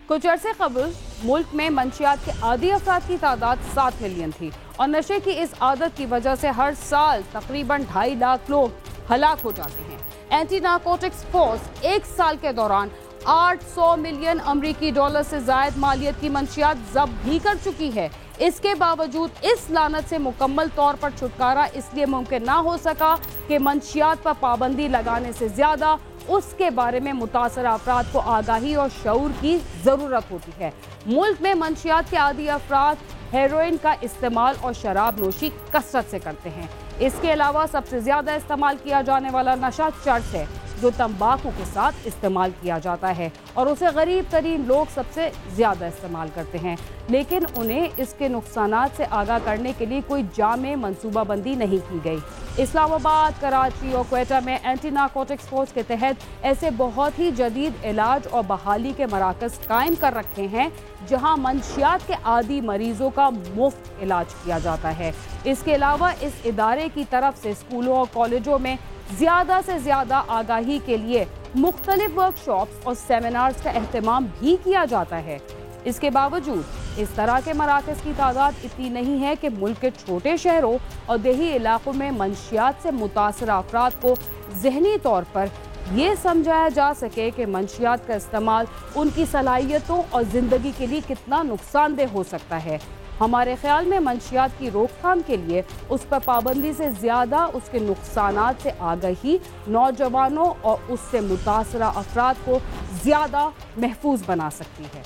कुछ अरसे कबल मुल्क में मंशियात के आदी अफराद की तादाद 7 मिलियन थी और नशे की इस आदत की वजह से हर साल तकरीबन 2.5 लाख लोग हलाक हो जाते हैं। एंटी नारकोटिक्स फोर्स एक साल के दौरान 800 मिलियन अमरीकी डॉलर से जायद मालियत की मंशियात जब्त भी कर चुकी है। इसके बावजूद इस लानत से मुकम्मल तौर पर छुटकारा इसलिए मुमकिन ना हो सका कि मंशियात पर पाबंदी लगाने से ज्यादा उसके बारे में मुतासरा अफराद को आगाही और शऊर की ज़रूरत होती है। मुल्क में मंशियात के आदी अफराद हेरोइन का इस्तेमाल और शराब नोशी कसरत से करते हैं। इसके अलावा सबसे ज़्यादा इस्तेमाल किया जाने वाला नशा चरस है, जो तंबाकू के साथ इस्तेमाल किया जाता है और उसे गरीब तरीन लोग सबसे ज़्यादा इस्तेमाल करते हैं, लेकिन उन्हें इसके नुकसानात से आगाह करने के लिए कोई जामे मनसूबाबंदी नहीं की गई। इस्लामाबाद, कराची और क्वेटा में एंटी नारकोटिक्स फोर्स के तहत ऐसे बहुत ही जदीद इलाज और बहाली के मराकज़ कायम कर रखे हैं जहां मंशियात के आदी मरीजों का मुफ्त इलाज किया जाता है। इसके अलावा इस इदारे की तरफ से स्कूलों और कॉलेजों में ज़्यादा से ज़्यादा आगाही के लिए मुख्तलिफ वर्कशॉप्स और सेमिनार्स का एहतमाम भी किया जाता है। इसके बावजूद इस तरह के मराकज़ की तादाद इतनी नहीं है कि मुल्क के छोटे शहरों और देही इलाकों में मंशियात से मुतासरा अफराद को ज़हनी तौर पर ये समझाया जा सके कि मंशियात का इस्तेमाल उनकी सलाहियतों और ज़िंदगी के लिए कितना नुकसानदेह हो सकता है। हमारे ख्याल में मंशियात की रोकथाम के लिए उस पर पाबंदी से ज़्यादा उसके नुकसानात से आगाही नौजवानों और उससे मुतासरा अफराद को ज़्यादा महफूज बना सकती है।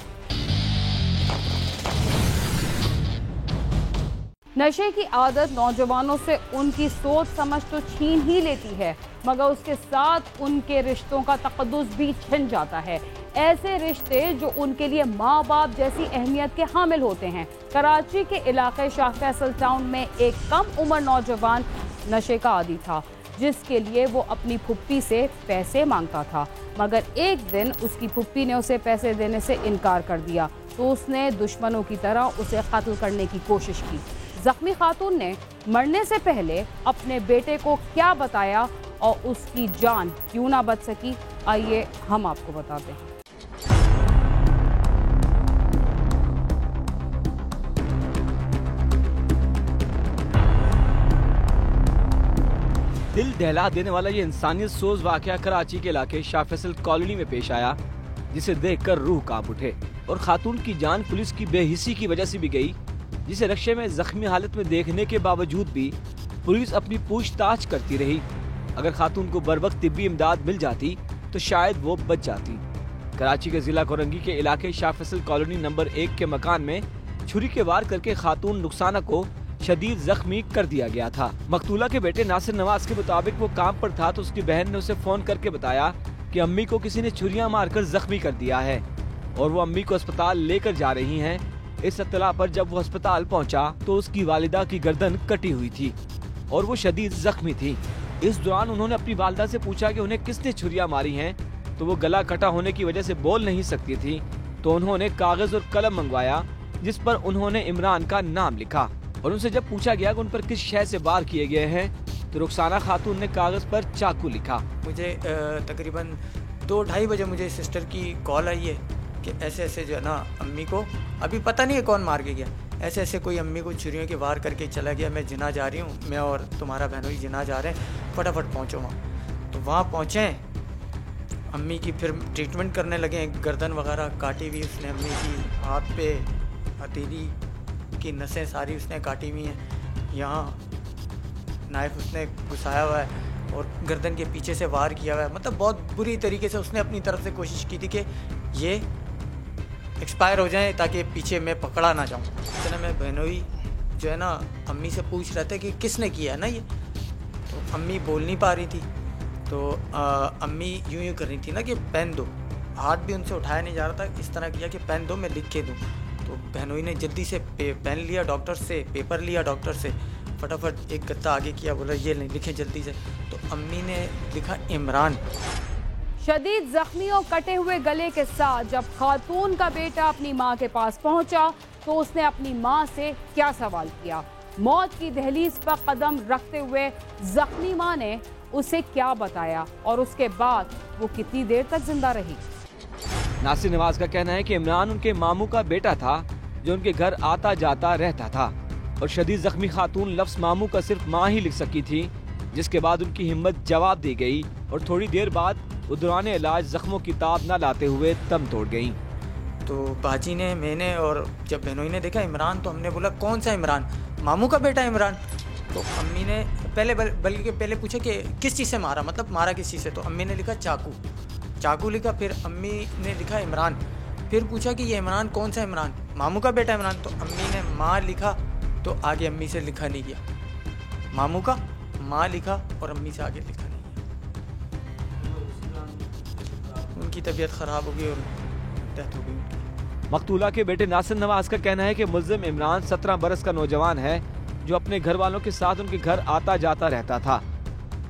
नशे की आदत नौजवानों से उनकी सोच समझ तो छीन ही लेती है, मगर उसके साथ उनके रिश्तों का तक़द्दुस भी छिन जाता है। ऐसे रिश्ते जो उनके लिए माँ बाप जैसी अहमियत के हामिल होते हैं। कराची के इलाके शाह फैसल टाउन में एक कम उम्र नौजवान नशे का आदी था, जिसके लिए वो अपनी फुप्पी से पैसे मांगता था, मगर एक दिन उसकी फुप्पी ने उसे पैसे देने से इनकार कर दिया तो उसने दुश्मनों की तरह उसे कत्ल करने की कोशिश की। जख्मी खातून ने मरने से पहले अपने बेटे को क्या बताया और उसकी जान क्यों ना बच सकी, आइए हम आपको बताते हैं। दिल दहला देने वाला ये इंसानियत सोज वाकया कराची के इलाके शाह फैसल कॉलोनी में पेश आया, जिसे देखकर रूह कांप उठे और खातून की जान पुलिस की बेहिसी की वजह से भी गई, जिसे रक्शे में जख्मी हालत में देखने के बावजूद भी पुलिस अपनी पूछताछ करती रही। अगर खातून को बर वक्त तिब्बी इमदाद मिल जाती तो शायद वो बच जाती। कराची के जिला कोरंगी के इलाके शाह फैसल कॉलोनी नंबर 1 के मकान में छुरी के वार करके खातून नुकसाना को शदीद जख्मी कर दिया गया था। मकतूला के बेटे नासिर नवाज के मुताबिक वो काम पर था तो उसकी बहन ने उसे फोन करके बताया कि अम्मी को किसी ने छुरियां मारकर जख्मी कर दिया है और वो अम्मी को अस्पताल लेकर जा रही हैं। इस इत्तला पर जब वो अस्पताल पहुंचा तो उसकी वालिदा की गर्दन कटी हुई थी और वो शदीद जख्मी थी। इस दौरान उन्होंने अपनी वालिदा से पूछा कि उन्हें किसने छुरियां मारी हैं, तो वो गला कटा होने की वजह से बोल नहीं सकती थी। तो उन्होंने कागज और कलम मंगवाया जिस पर उन्होंने इमरान का नाम लिखा और उनसे जब पूछा गया कि उन पर किस शय से वार किए गए हैं तो रुखसाना खातून ने कागज पर चाकू लिखा। मुझे तकरीबन 2-2:30 बजे मुझे सिस्टर की कॉल आई है कि ऐसे ऐसे जो है ना अम्मी को, अभी पता नहीं है कौन मार के गया, ऐसे ऐसे कोई अम्मी को छुरियों के वार करके चला गया, मैं जिना जा रही हूँ, मैं और तुम्हारा बहनोई जिना जा रहे हैं, फटाफट पहुँचो वहाँ। तो वहाँ पहुँचे, अम्मी की फिर ट्रीटमेंट करने लगे, गर्दन वगैरह काटी हुई उसने अम्मी की, हाथ पे हथेली की नसें सारी उसने काटी हुई हैं, यहाँ नाइफ उसने घुसाया हुआ है और गर्दन के पीछे से वार किया हुआ है। मतलब बहुत बुरी तरीके से उसने अपनी तरफ से कोशिश की थी कि ये एक्सपायर हो जाए ताकि पीछे मैं पकड़ा ना जाऊँ। इतने में बहनोई जो है ना अम्मी से पूछ रहे थे कि किसने किया है ना ये, तो अम्मी बोल नहीं पा रही थी। तो अम्मी यूँ कर रही थी ना कि पेन दो, हाथ भी उनसे उठाया नहीं जा रहा था, इस तरह किया कि पेन दो मैं लिख के दूँ। तो बहनोई ने जल्दी से पेन लिया डॉक्टर से, पेपर लिया डॉक्टर से, फटाफट एक गत्ता आगे किया, बोला ये नहीं लिखे जल्दी से। तो अम्मी ने लिखा इमरान। शदीद जख्मी और कटे हुए गले के साथ जब खातून का बेटा अपनी मां के पास पहुंचा तो उसने अपनी मां से क्या सवाल किया। मौत की दहलीज पर कदम रखते हुए जख्मी मां ने उसे क्या बताया और उसके बाद वो कितनी देर तक जिंदा रही। नासिर नवाज का कहना है कि इमरान उनके मामू का बेटा था जो उनके घर आता जाता रहता था और शदीद जख्मी खातून लफ्ज मामू का सिर्फ माँ ही लिख सकी थी, जिसके बाद उनकी हिम्मत जवाब दे गई और थोड़ी देर बाद वो दौरान इलाज जख्मों की ताब न लाते हुए दम तोड़ गयी। तो बाजी ने, मैंने और जब बहनोई ने देखा इमरान, तो हमने बोला कौन सा इमरान? मामू का बेटा इमरान। तो अम्मी ने बल्कि पहले पूछा कि किस चीज़ से मारा, मतलब मारा किस चीज़ से? तो अम्मी ने लिखा चाकू लिखा। फिर अम्मी ने लिखा इमरान। फिर पूछा कि ये इमरान कौन सा इमरान? मामू का बेटा इमरान। तो अम्मी ने माँ लिखा, तो आगे अम्मी से लिखा नहीं गया। मामू का माँ लिखा और अम्मी से आगे लिखा नहीं गया। उनकी तबीयत ख़राब हो गई और डेथ हो गई। मकतूला के बेटे नासिर नवाज का कहना है कि मुल्जिम इमरान 17 बरस का नौजवान है जो अपने घर वालों के साथ उनके घर आता जाता रहता था।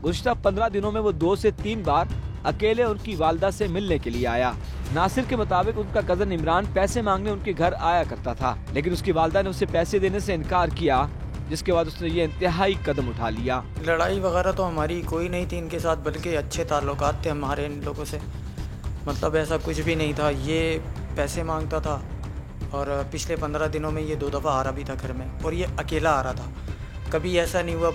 गुज़िश्ता 15 दिनों में वो 2 से 3 बार अकेले उनकी वालदा से मिलने के लिए आया। नासिर के मुताबिक उनका कजन इमरान पैसे मांगने उनके घर आया करता था, लेकिन उसकी वालदा ने उसे पैसे देने से इनकार किया, जिसके बाद उसने ये इंतहाई कदम उठा लिया। लड़ाई वगैरह तो हमारी कोई नहीं थी इनके साथ, बल्कि अच्छे ताल्लुकात थे हमारे इन लोगों से। मतलब ऐसा कुछ भी नहीं था। ये पैसे मांगता था और पिछले 15 दिनों में ये 2 दफ़ा आ रहा भी था घर में, और ये अकेला आ रहा था। कभी ऐसा नहीं हुआ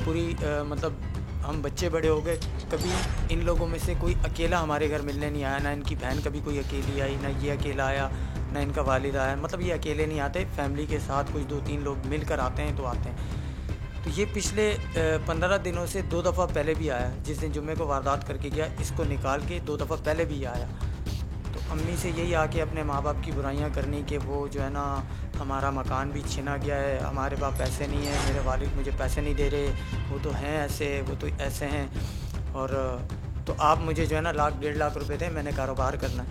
मतलब हम बच्चे बड़े हो गए, कभी इन लोगों में से कोई अकेला हमारे घर मिलने नहीं आया। ना इनकी बहन कभी कोई अकेली आई, ना ये अकेला आया, ना इनका वालिद आया। मतलब ये अकेले नहीं आते, फैमिली के साथ कुछ 2-3 लोग मिलकर आते हैं तो आते हैं। तो ये पिछले 15 दिनों से 2 दफ़ा पहले भी आया। जिस दिन जुम्मे को वारदात करके गया, इसको निकाल के 2 दफ़ा पहले भी आया। तो अम्मी से यही आके अपने माँ बाप की बुराइयाँ करनी कि वो जो है ना, हमारा मकान भी छीना गया है, हमारे पास पैसे नहीं है, मेरे वालिद मुझे पैसे नहीं दे रहे, वो तो हैं ऐसे, वो तो ऐसे हैं, और तो आप मुझे जो है ना 1-1.5 लाख रुपए दें, मैंने कारोबार करना है।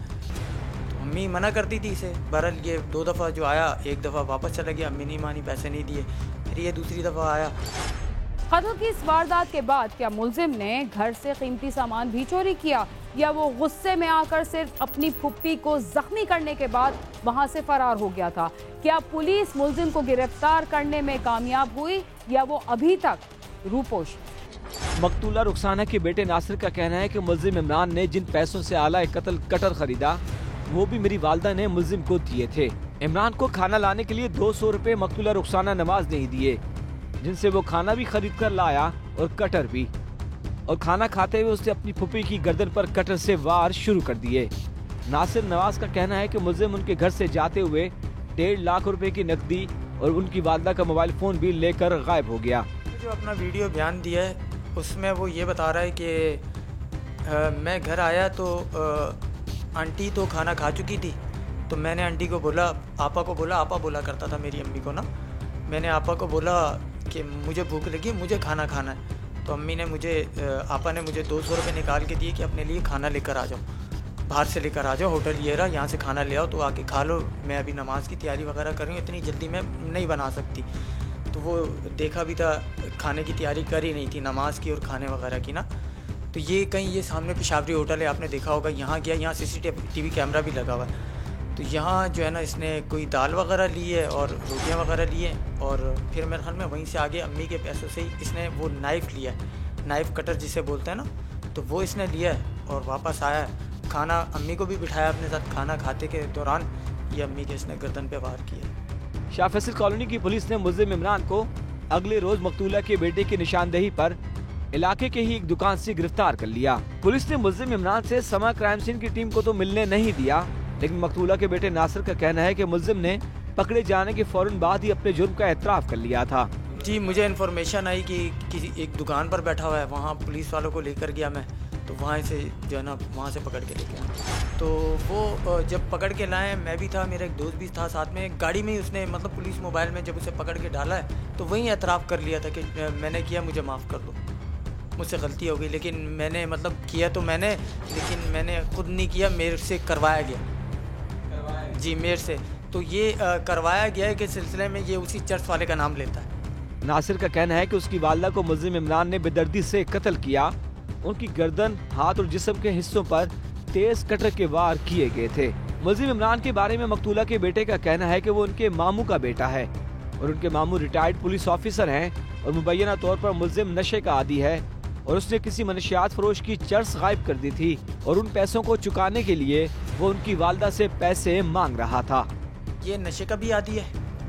तो अम्मी मना करती थी इसे। बहरहाल ये 2 दफ़ा जो आया, 1 दफ़ा वापस चला गया, अम्मी नहीं मानी, पैसे नहीं दिए। फिर ये दूसरी दफ़ा आया। कत्ल की इस वारदात के बाद क्या मुल्जिम ने घर से कीमती सामान भी चोरी किया, या वो गुस्से में आकर सिर्फ अपनी फुप्पी को जख्मी करने के बाद वहां से फरार हो गया था? क्या पुलिस मुल्जिम को गिरफ्तार करने में कामयाब हुई, या वो अभी तक रूपोश? मकतूला रुखसाना के बेटे नासिर का कहना है कि मुल्जिम इमरान ने जिन पैसों से आला कत्ल कटर खरीदा, वो भी मेरी वालदा ने मुल्जिम को दिए थे। इमरान को खाना लाने के लिए 200 रुपए मकतूला रुखसाना नवाज ने ही दिए, जिनसे वो खाना भी खरीद कर लाया और कटर भी। और खाना खाते हुए उसने अपनी फुप्पी की गर्दन पर कटर से वार शुरू कर दिए। नासिर नवाज का कहना है कि मुल्जिम उनके घर से जाते हुए 1.5 लाख रुपए की नकदी और उनकी वालदा का मोबाइल फ़ोन भी लेकर गायब हो गया। जो अपना वीडियो बयान दिया है उसमें वो ये बता रहा है कि मैं घर आया तो आंटी तो खाना खा चुकी थी। तो मैंने आंटी को बोला, आपा को बोला, आपा बोला करता था मेरी अम्मी को ना, मैंने आपा को बोला कि मुझे भूख लगी, मुझे खाना खाना है। तो अम्मी ने आपा ने मुझे 200 रुपये निकाल के दिए कि अपने लिए खाना लेकर आ जाओ, बाहर से लेकर आ जाओ, होटल ये रहा, यहाँ से खाना ले आओ, तो आके खा लो, मैं अभी नमाज़ की तैयारी वगैरह कर रही हूँ, इतनी जल्दी मैं नहीं बना सकती। तो वो देखा भी था, खाने की तैयारी कर ही नहीं थी, नमाज़ की और खाने वगैरह की ना। तो ये कहीं ये सामने पेशावरी होटल है, आपने देखा होगा, यहाँ गया, यहाँ CCTV कैमरा भी लगा हुआ है। तो यहाँ जो है ना, इसने कोई दाल वगैरह ली है और रोटियाँ वगैरह ली हैं, और फिर मेरे ख्याल में वहीं से आगे अम्मी के पैसों से ही इसने वो नाइफ़ लिया है, नाइफ़ कटर जिसे बोलते हैं ना, तो वो इसने लिया है और वापस आया है। खाना अम्मी को भी बिठाया अपने साथ, खाना खाते के दौरान ये अम्मी के इसने गर्दन पे वार किया। शाह फैसल कॉलोनी की पुलिस ने मुल्जिम इमरान को अगले रोज मकतूला के बेटे की निशानदेही पर इलाके के ही एक दुकान से गिरफ्तार कर लिया। पुलिस ने मुल्जिम इमरान से समा क्राइम सीन की टीम को तो मिलने नहीं दिया, लेकिन मकतूला के बेटे नासिर का कहना है कि मुल्जिम ने पकड़े जाने के फौरन बाद ही अपने जुर्म का एतराफ़ कर लिया था। जी, मुझे इन्फॉर्मेशन आई कि किसी एक दुकान पर बैठा हुआ है, वहाँ पुलिस वालों को लेकर गया मैं, तो वहाँ से जो है ना, वहाँ से पकड़ के लेके आया। तो वो जब पकड़ के लाए, मैं भी था, मेरा एक दोस्त भी था साथ में, गाड़ी में ही उसने, मतलब पुलिस मोबाइल में जब उसे पकड़ के डाला है तो वहीं एतराफ़ कर लिया था कि मैंने किया, मुझे माफ़ कर दो, मुझसे गलती हो गई। लेकिन मैंने मतलब किया तो मैंने, लेकिन मैंने खुद नहीं किया, मेरे से करवाया गया। जी, मेरे से तो ये करवाया गया है के सिलसिले में ये उसी चर्च वाले का नाम लेता है। नासिर का कहना है कि उसकी वालदा को मुल्जिम इमरान ने बेदर्दी से कत्ल किया। उनकी गर्दन, हाथ और जिस्म के हिस्सों पर तेज कटर के वार किए गए थे। मुल्जिम इमरान के बारे में मकतूला के बेटे का कहना है कि वो उनके मामू का बेटा है और उनके मामू रिटायर्ड पुलिस ऑफिसर हैं और मुबैना तौर पर मुल्जिम नशे का आदी है और उसने किसी मनशियात फरोश की चर्स गायब कर दी थी और उन पैसों को चुकाने के लिए वो उनकी वालदा से पैसे मांग रहा था। ये नशे का भी आदी है,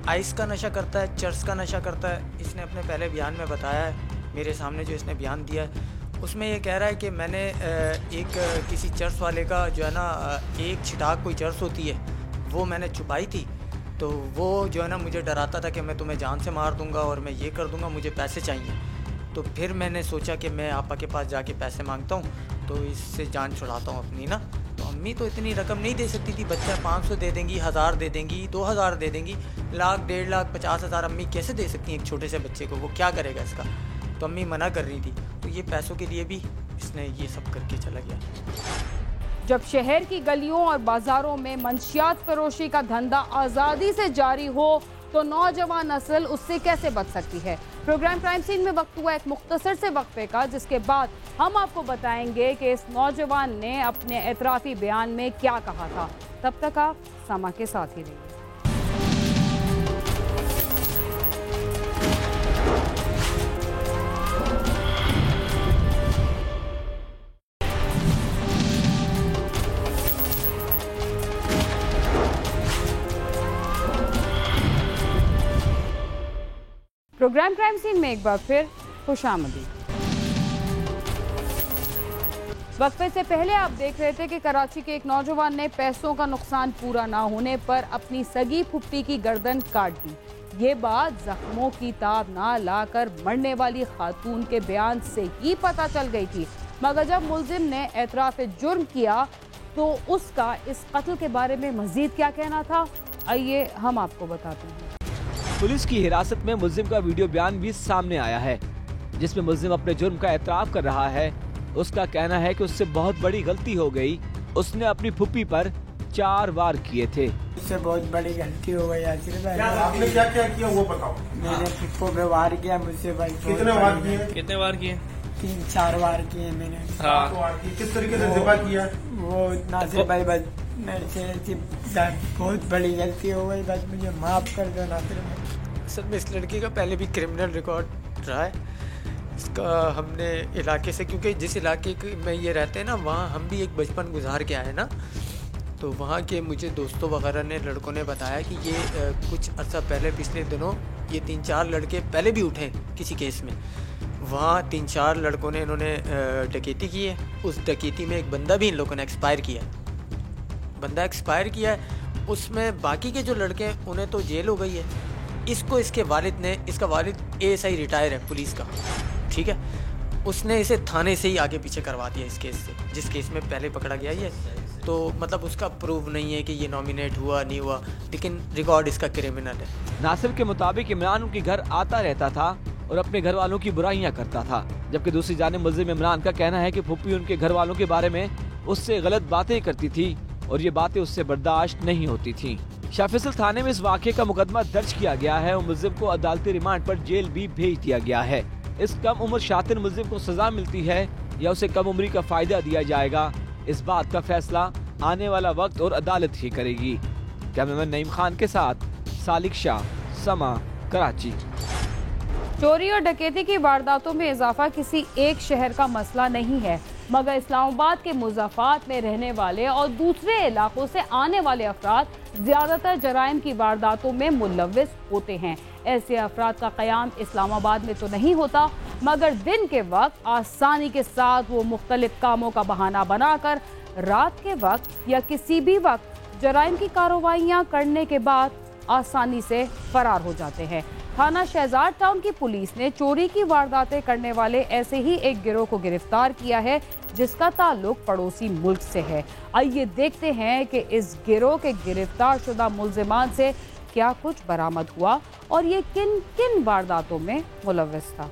आइस का नशा करता है, चर्स का नशा करता है। इसने अपने पहले बयान में बताया है, मेरे सामने जो इसने बयान दिया है उसमें ये कह रहा है कि मैंने किसी चर्स वाले का जो है ना एक छिटाक कोई चर्स होती है वो मैंने छुपाई थी, तो वो जो है ना मुझे डराता था कि मैं तुम्हें जान से मार दूंगा और मैं ये कर दूंगा, मुझे पैसे चाहिए। तो फिर मैंने सोचा कि मैं आपा के पास जाके पैसे मांगता हूँ तो इससे जान छुड़ाता हूँ अपनी ना। तो अम्मी तो इतनी रकम नहीं दे सकती थी, बच्चा 500 दे देंगी, 1000 दे देंगी, 2000 दे देंगी, लाख 1.5 लाख 50,000 अम्मी कैसे दे सकती हैं एक छोटे से बच्चे को, वो क्या करेगा इसका। तो अम्मी मना कर रही थी, तो ये पैसों के लिए भी इसने ये सब करके चला गया। जब शहर की गलियों और बाजारों में मंशियात फरोशी का धंधा आज़ादी से जारी हो तो नौजवान नस्ल उससे कैसे बच सकती है। प्रोग्राम क्राइम सीन में वक्त हुआ एक मुख्तसर से वक्फे का, जिसके बाद हम आपको बताएंगे कि इस नौजवान ने अपने एतराफ़ी बयान में क्या कहा था। तब तक आप समा के साथ ही रहिए। प्रोग्राम क्राइम सीन में एक बार फिर खुशामदीद। वक्फे से पहले आप देख रहे थे कि कराची के एक नौजवान ने पैसों का नुकसान पूरा ना होने पर अपनी सगी फुप्पी की गर्दन काट दी। ये बात जख्मों की ताब ना लाकर मरने वाली खातून के बयान से ही पता चल गई थी, मगर जब मुल्जिम ने एतराफ़ जुर्म किया तो उसका इस कत्ल के बारे में मजीद क्या कहना था, आइए हम आपको बताते हैं। पुलिस की हिरासत में मुल्जिम का वीडियो बयान भी सामने आया है, जिसमें मुल्जिम अपने जुर्म का एतराफ़ कर रहा है। उसका कहना है कि उससे बहुत बड़ी गलती हो गई, उसने अपनी फुप्पी पर 4 वार किए थे। उससे बहुत बड़ी गलती हो गई। आपने क्या क्या किया वो बताओ। मैंने फुप्पो पे वार किया मुझसे भाई। कितने वार किए? 3-4 वार किए मैंने। किस तरीके से ज़िबा किया? वो नासिर भाई बस मेरे से बहुत बड़ी गलती हो गई, बस मुझे माफ कर दो नासिर भाई। असल में इस लड़की का पहले भी क्रिमिनल रिकॉर्ड रहा है। इसका हमने इलाके से, क्योंकि जिस इलाके में ये रहते हैं ना वहाँ हम भी एक बचपन गुजार के आए ना, तो वहाँ के मुझे दोस्तों वगैरह ने लड़कों ने बताया कि ये कुछ अर्सा पहले पिछले दिनों ये 3-4 लड़के पहले भी उठे किसी केस में। वहाँ 3-4 लड़कों ने इन्होंने डकैती की है। उस डकैती में एक बंदा भी इन लोगों ने एक्सपायर किया है। बंदा एक्सपायर किया है, उसमें बाकी के जो लड़के हैं उन्हें तो जेल हो गई है। इसको इसके वालिद ने, इसका वालिद ASI रिटायर है पुलिस का, ठीक है, उसने इसे थाने से ही आगे पीछे करवा दिया इस केस से, जिस केस में पहले पकड़ा गया ये। तो मतलब उसका प्रूफ नहीं है कि ये नॉमिनेट हुआ नहीं हुआ, लेकिन रिकॉर्ड इसका क्रिमिनल है। नासिर के मुताबिक इमरान उनके घर आता रहता था और अपने घर वालों की बुराइयां करता था, जबकि दूसरी जानिब मुल्जिम इमरान का कहना है कि फुप्पी उनके घर वालों के बारे में उससे गलत बातें करती थी और ये बातें उससे बर्दाश्त नहीं होती थी। शाह थाने में इस वाक़े का मुकदमा दर्ज किया गया है और मुल्जिम को अदालती रिमांड पर जेल भी भेज दिया गया है। इस कम उम्र शातिर मुल्जिम को सजा मिलती है या उसे कम उम्री का फायदा दिया जाएगा, इस बात का फैसला आने वाला वक्त और अदालत ही करेगी। कैमरामैन नईम खान के साथ सालिक शाह, समा, कराची। चोरी और डकैती की वारदातों में इजाफा किसी एक शहर का मसला नहीं है, मगर इस्लामाबाद के मुज़ाफ़ात में रहने वाले और दूसरे इलाकों से आने वाले अफराद ज़्यादातर जराइम की वारदातों में मुलव्विस होते हैं। ऐसे अफराद का क़याम इस्लामाबाद में तो नहीं होता, मगर दिन के वक्त आसानी के साथ वो मुख्तलिफ कामों का बहाना बनाकर रात के वक्त या किसी भी वक्त जराइम की कार्रवाइयाँ करने के बाद आसानी से फरार हो जाते हैं। थाना शहजाद टाउन की पुलिस ने चोरी की वारदातें करने वाले ऐसे ही एक गिरोह को गिरफ्तार किया है, जिसका ताल्लुक पड़ोसी मुल्क से है। आइए देखते हैं कि इस गिरोह के गिरफ्तार शुदा मुल्जिमान से क्या कुछ बरामद हुआ और ये किन किन वारदातों में मुलव्विस था।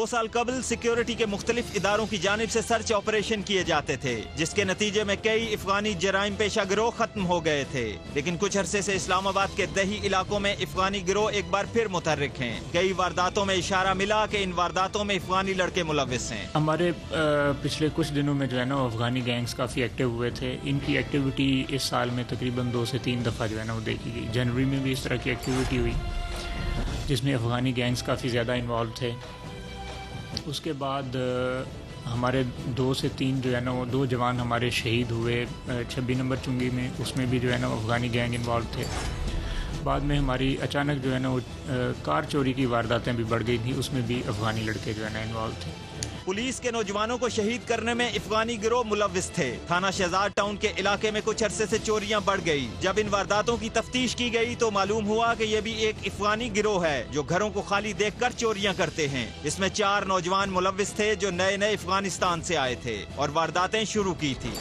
2 साल कबल सिक्योरिटी के मुख्तलिफ इदारों की जानिब से सर्च ऑपरेशन किए जाते थे, जिसके नतीजे में कई अफगानी जराइम पेशा गिरोह खत्म हो गए थे। लेकिन कुछ अरसे से इस्लामाबाद के दही इलाकों में अफगानी गिरोह एक बार फिर मुतहर्रिक हैं। कई वारदातों में इशारा मिला कि इन वारदातों में अफगानी लड़के मुलविस हैं। हमारे पिछले कुछ दिनों में जो है ना अफगानी गैंग्स काफ़ी एक्टिव हुए थे। इनकी एक्टिविटी इस साल में तकरीबन 2 से 3 दफ़ा जो है ना वो देखी गई। जनवरी में भी इस तरह की एक्टिविटी हुई जिसमें अफगानी गैंग्स काफ़ी ज़्यादा इन्वॉल्व थे। उसके बाद हमारे 2 से 3 जो है ना वो 2 जवान हमारे शहीद हुए 26 नंबर चुंगी में, उसमें भी जो है ना अफगानी गैंग इन्वॉल्व थे। बाद में हमारी अचानक जो है ना वो कार चोरी की वारदातें भी बढ़ गई थी, उसमें भी अफगानी लड़के जो है ना इन्वॉल्व थे। पुलिस के नौजवानों को शहीद करने में अफगानी गिरोह मुलविस थे। थाना शहजाद टाउन के इलाके में कुछ अरसे से चोरियां बढ़ गई। जब इन वारदातों की तफ्तीश की गई तो मालूम हुआ कि ये भी एक अफगानी गिरोह है जो घरों को खाली देखकर चोरियां करते हैं। इसमें 4 नौजवान मुलविस थे जो नए नए अफगानिस्तान से आए थे और वारदातें शुरू की थी।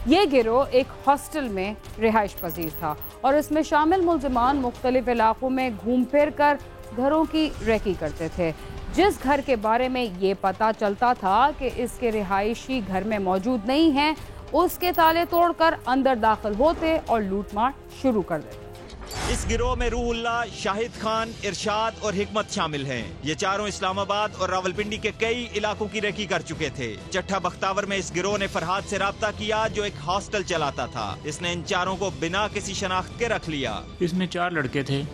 ये गिरोह एक हॉस्टल में रिहाइश पजीर था और इसमें शामिल मुल्जिमान मुख्तलिफ इलाकों में घूम फिर कर घरों की रेकी करते थे। जिस घर के बारे में ये पता चलता था कि इसके रिहायशी घर में मौजूद नहीं हैं, उसके ताले तोड़कर अंदर दाखिल होते और लूटमार शुरू कर देते। इस गिरोह में रूहुल्लाह, शाहिद खान, इरशाद और हिकमत शामिल हैं। ये चारों इस्लामाबाद और रावलपिंडी के कई इलाकों की रेकी कर चुके थे। चट्ठा बख्तावर में इस गिरोह ने फरहाद से राब्ता किया जो एक हॉस्टल चलाता था। इसने इन चारों को बिना किसी शनाख्त के रख लिया। इसमें 4 लड़के थे,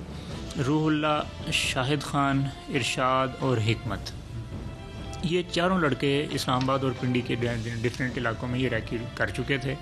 रूहुल्लाह, शाहिद खान, इरशाद और हिकमत। ये चारों लड़के इस्लामाबाद और पिंडी के डिफरेंट इलाकों में ये रेकी कर चुके थे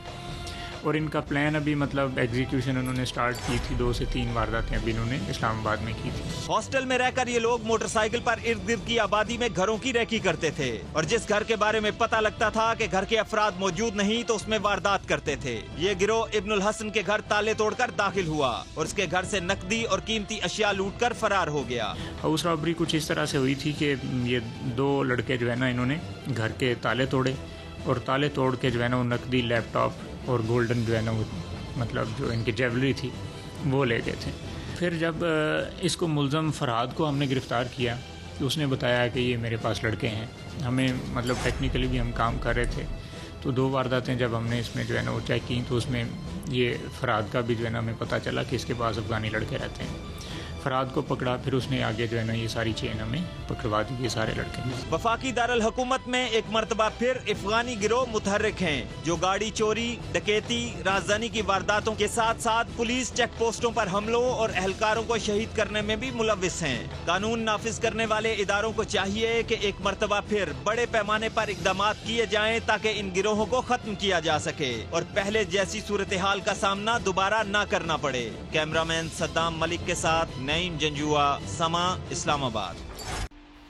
और इनका प्लान अभी मतलब एग्जीक्यूशन उन्होंने स्टार्ट की थी। 2 से 3 वारदातें अभी इन्होंने इस्लामाबाद में की थी। हॉस्टल में रहकर ये लोग मोटरसाइकिल पर इर्द गिर्द की आबादी में घरों की रेकी करते थे और जिस घर के बारे में पता लगता था कि घर के अफराद मौजूद नहीं तो उसमें वारदात करते थे। ये गिरोह इब्नुल हसन के घर ताले तोड़कर दाखिल हुआ और उसके घर से नकदी और कीमती अशिया लूटकर फरार हो गया। हाउस रॉबरी कुछ इस तरह से हुई थी कि ये 2 लड़के जो है ना इन्होंने घर के ताले तोड़े और ताले तोड़ के जो है ना वो नकदी, लैपटॉप और गोल्डन जो है ना वो मतलब जो इनकी ज्वेलरी थी वो ले गए थे। फिर जब इसको मुल्ज़म फरहाद को हमने गिरफ़्तार किया तो उसने बताया कि ये मेरे पास लड़के हैं। हमें मतलब टेक्निकली भी हम काम कर रहे थे तो 2 वारदातें जब हमने इसमें जो है ना वो चेक की तो उसमें ये फरहाद का भी जो है ना हमें पता चला कि इसके पास अफ़गानी लड़के रहते हैं। फरहाद को पकड़ा, फिर उसने आगे जो है ना ये सारी चेन हमें पकड़वा दी, ये सारे लड़के। वफाकी दारुल हुकूमत में एक मरतबा फिर अफगानी गिरोह मुतहर्रिक हैं जो गाड़ी चोरी, डकैती, राजधानी की वारदातों के साथ साथ पुलिस चेक पोस्टों पर हमलों और अहलकारों को शहीद करने में भी मुलविस हैं। कानून नाफिज करने वाले इदारों को चाहिए कि एक मरतबा फिर बड़े पैमाने पर इकदाम किए जाएं ताकि इन गिरोहों को खत्म किया जा सके और पहले जैसी सूरत हाल का सामना दोबारा न करना पड़े। कैमरामैन सद्दाम मलिक के साथ नईम जंजुआ, समा, इस्लामाबाद।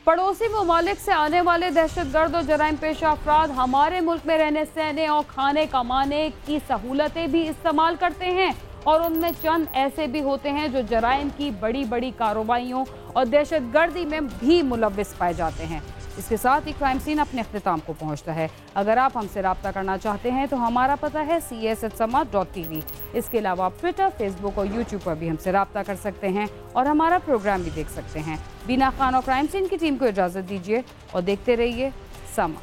पड़ोसी ममालिक से आने वाले दहशतगर्द और जराइम पेशा अफराद हमारे मुल्क में रहने सहने और खाने कमाने की सहूलतें भी इस्तेमाल करते हैं और उनमें चंद ऐसे भी होते हैं जो जराइम की बड़ी बड़ी कार्रवाइयों और दहशतगर्दी में भी मुलविस पाए जाते हैं। इसके साथ ही क्राइम सीन अपने अख्तिताम को पहुंचता है। अगर आप हमसे रब्ता करना चाहते हैं तो हमारा पता है cs@sama.tv। इसके अलावा आप ट्विटर, फेसबुक और यूट्यूब पर भी हमसे रब्ता कर सकते हैं और हमारा प्रोग्राम भी देख सकते हैं। बीना खान और क्राइम सीन की टीम को इजाज़त दीजिए और देखते रहिए समा।